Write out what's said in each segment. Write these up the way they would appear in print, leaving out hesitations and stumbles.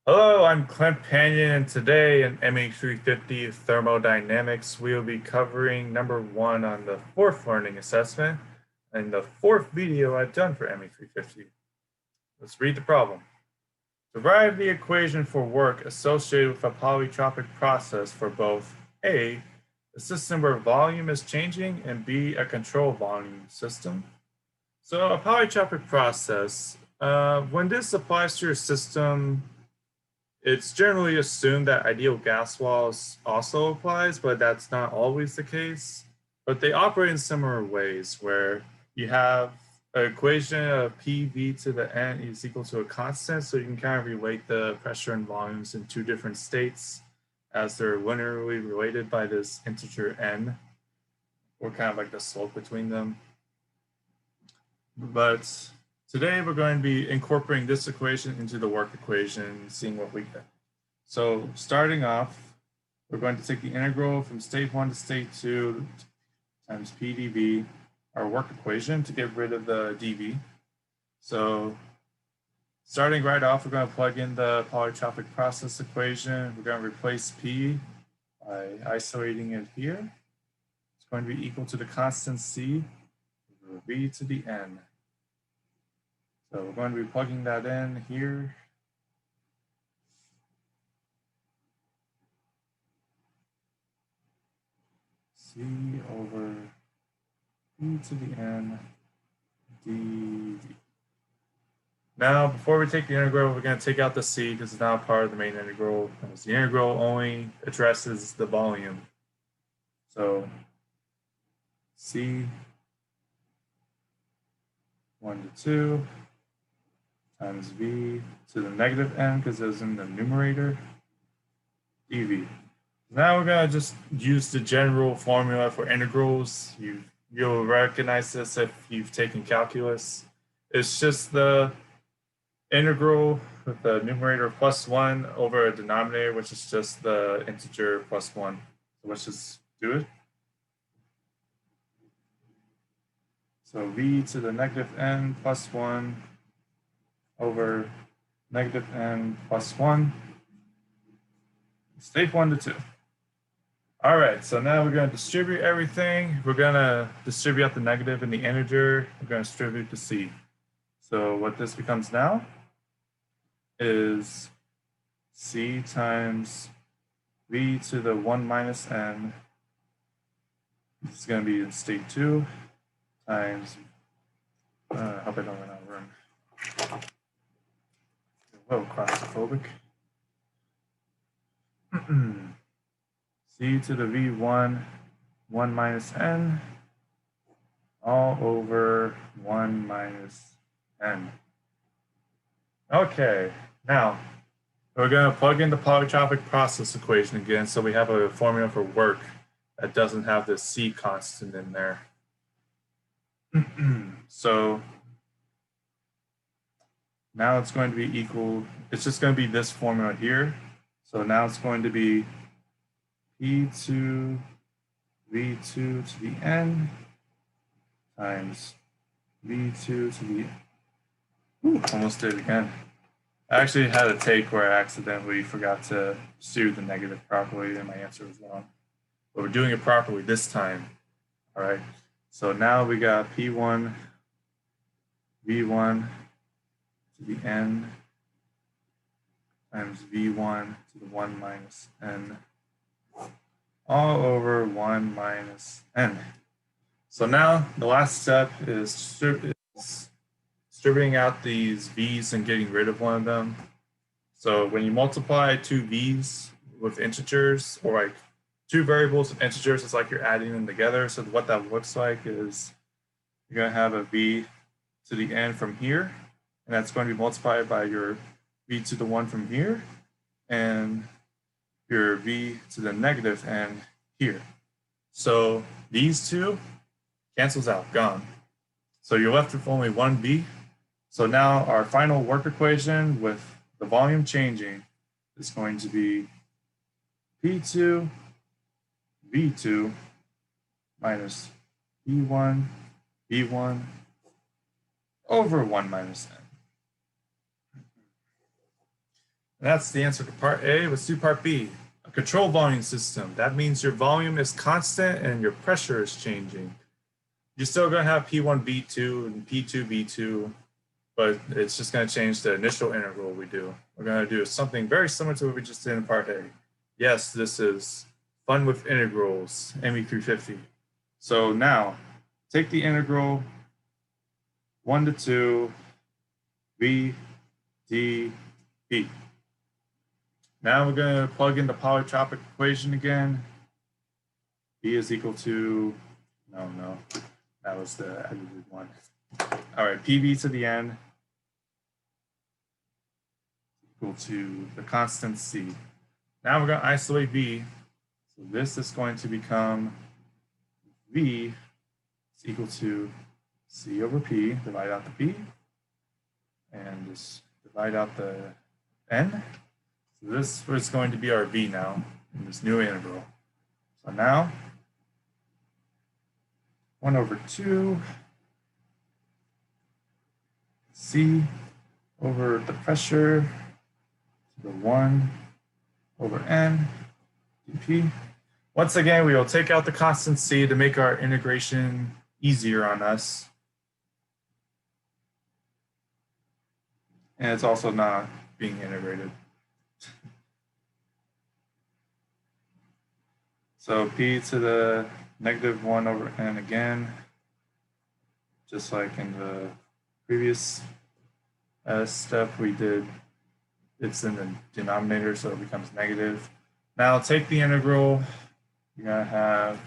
Hello, I'm Clint Panion, and today in ME350 Thermodynamics, we will be covering number one on the fourth learning assessment and the fourth video I've done for ME350. Let's read the problem. Derive the equation for work associated with a polytropic process for both A, a system where volume is changing, and B, a control volume system. So a polytropic process, when this applies to your system, it's generally assumed that ideal gas laws also applies, but that's not always the case. But they operate in similar ways where you have an equation of PV to the n is equal to a constant, so you can kind of relate the pressure and volumes in two different states as they're linearly related by this integer n, or kind of like the slope between them. But today we're going to be incorporating this equation into the work equation and seeing what we get. So starting off, we're going to take the integral from state 1 to state 2 times p dv, our work equation, to get rid of the dv. So starting right off, we're going to plug in the polytropic process equation. We're going to replace p by isolating it here. It's going to be equal to the constant c over v to the n. So we're going to be plugging that in here. C over e to the n dv. Now, before we take the integral, we're going to take out the c because it's not part of the main integral, because the integral only addresses the volume. So c 1 to 2 times v to the negative n, because it's in the numerator, dv. Now we're going to just use the general formula for integrals. You'll recognize this if you've taken calculus. It's just the integral with the numerator plus 1 over a denominator, which is just the integer plus 1. So let's just do it. So v to the negative n plus 1 over negative n plus 1, state 1 to 2. All right, so now we're going to distribute everything. We're going to distribute out the negative and the integer. We're going to distribute the c. So what this becomes now is c times v to the 1 minus n. This is going to be in state 2 times, I hope I don't run out of room. Whoa, claustrophobic. C to the v1, 1 minus n, all over 1 minus n. Okay, now we're going to plug in the polytropic process equation again, so we have a formula for work that doesn't have the c constant in there. So now it's going to be equal, it's just going to be this formula here. So now it's going to be P2 V2 to the n times V2 to the, almost did it again. I actually had a take where I accidentally forgot to do the negative properly and my answer was wrong. But we're doing it properly this time. All right, so now we got P1 V1 to the n times V1 to the 1 minus n, all over 1 minus n. So now the last step is distributing out these v's and getting rid of one of them. So when you multiply two v's with integers, or like two variables with integers, it's like you're adding them together. So what that looks like is you're going to have a v to the n from here, and that's going to be multiplied by your v to the 1 from here, and your v to the negative n here. So these two cancels out, gone. So you're left with only one v. So now our final work equation with the volume changing is going to be P2 V2 minus P1 V1 over 1 minus n. And that's the answer to part A. Let's do part B. A control volume system. That means your volume is constant and your pressure is changing. You're still going to have P1, V2 and P2, V2, but it's just going to change the initial integral we do. We're going to do something very similar to what we just did in part A. Yes, this is fun with integrals, ME350. So now, take the integral 1 to 2 v d p. Now we're going to plug in the polytropic equation again. B is equal to, no, that was the edited one. All right, PV to the n equal to the constant C. Now we're going to isolate V. So this is going to become V is equal to C over P, divide out the P, and just divide out the N. So this is going to be our V now in this new integral. So now 1 over 2 C over the pressure to the 1 over N dP. Once again, we will take out the constant C to make our integration easier on us. And it's also not being integrated. So P to the -1 over N again, just like in the previous step we did, it's in the denominator, so it becomes negative. Now take the integral, you're gonna have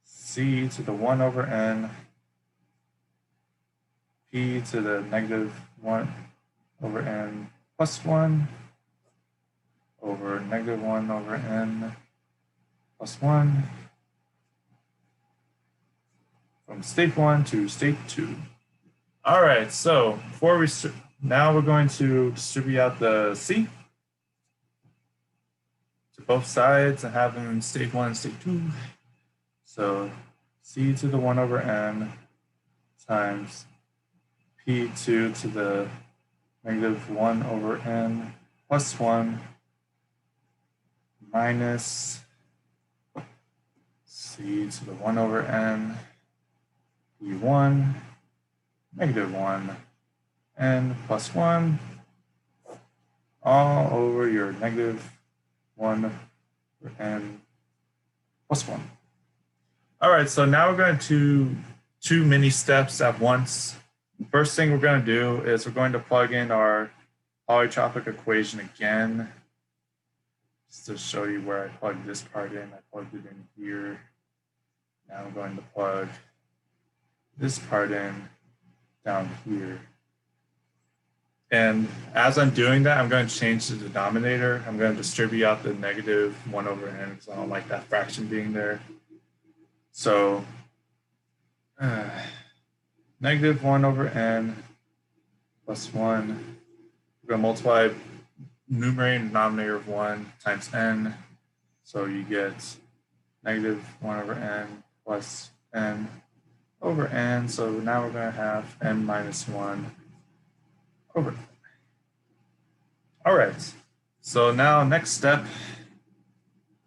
C to the 1 over N, P to the -1 over N plus 1 over -1 over N plus 1 from state 1 to state 2. All right, so now we're going to distribute out the C to both sides and have them in state 1 and state 2. So C to the 1 over N times P2 to the -1 over N plus 1 minus C to the 1 over N P1 -1 N plus 1 all over your -1 over N plus 1. All right, so now we're going to two mini steps at once. First thing we're going to do is we're going to plug in our polytropic equation again. Just to show you where I plugged this part in, I plugged it in here. Now I'm going to plug this part in down here. And as I'm doing that, I'm going to change the denominator. I'm going to distribute out the -1 over N because I don't like that fraction being there. So -1 over N plus 1. We're going to multiply numerator and denominator of 1 times N. So you get -1 over N plus N over N. So now we're going to have N minus 1 over N. All right. So now next step,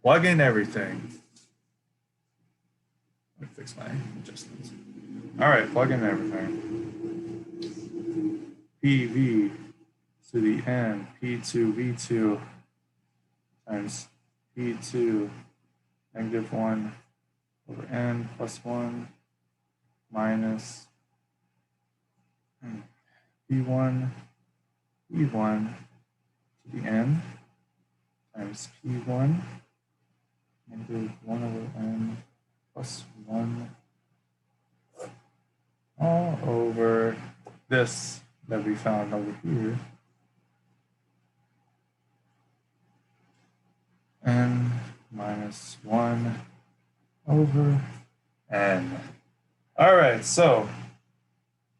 plug in everything. Let me fix my adjustments. All right, plug in everything. PV to the N, P2, V2 times P2 -1 over N plus 1 minus P1 E1 to the N times P1 -1 over N plus 1 all over this that we found over here. N minus 1 over N. All right, so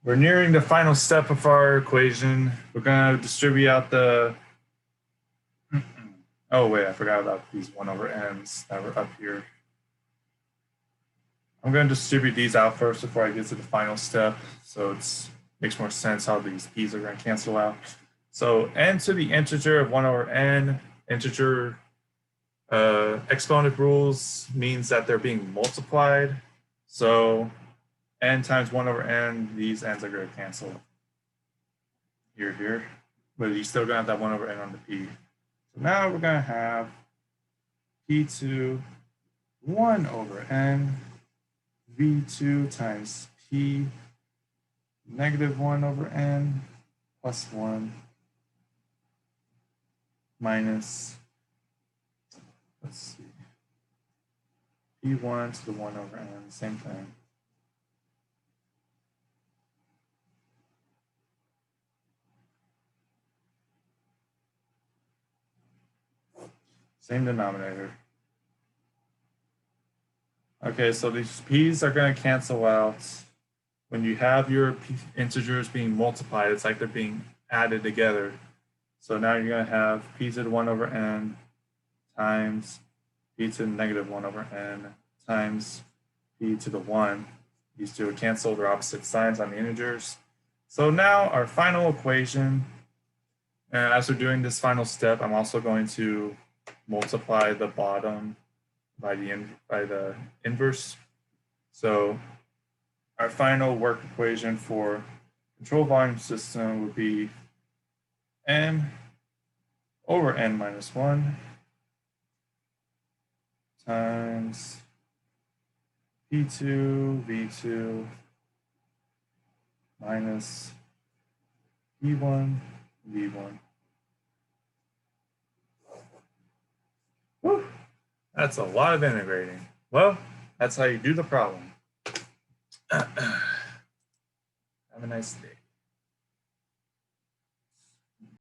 we're nearing the final step of our equation. We're going to distribute out the, oh wait, I forgot about these 1 over N's that were up here. I'm going to distribute these out first before I get to the final step, so it makes more sense how these p's are going to cancel out. So n to the integer of 1 over n, integer exponent rules means that they're being multiplied. So n times 1 over n, these n's are going to cancel here. But you still going to have that 1 over n on the p. So now we're going to have p2 1 over n v2 times p negative 1 over n plus 1 minus, let's see, p1 to the 1 over n, same thing. Same denominator. Okay, so these p's are going to cancel out. When you have your integers being multiplied, it's like they're being added together. So now you're going to have p to the 1 over n times p to the negative 1 over n times p to the 1. These two cancel their opposite signs on the integers. So now our final equation, and as we're doing this final step, I'm also going to multiply the bottom by the inverse. So our final work equation for control volume system would be m over n minus 1 times p2 v2 minus p1 v1. Whew. That's a lot of integrating. Well, that's how you do the problem. Have a nice day.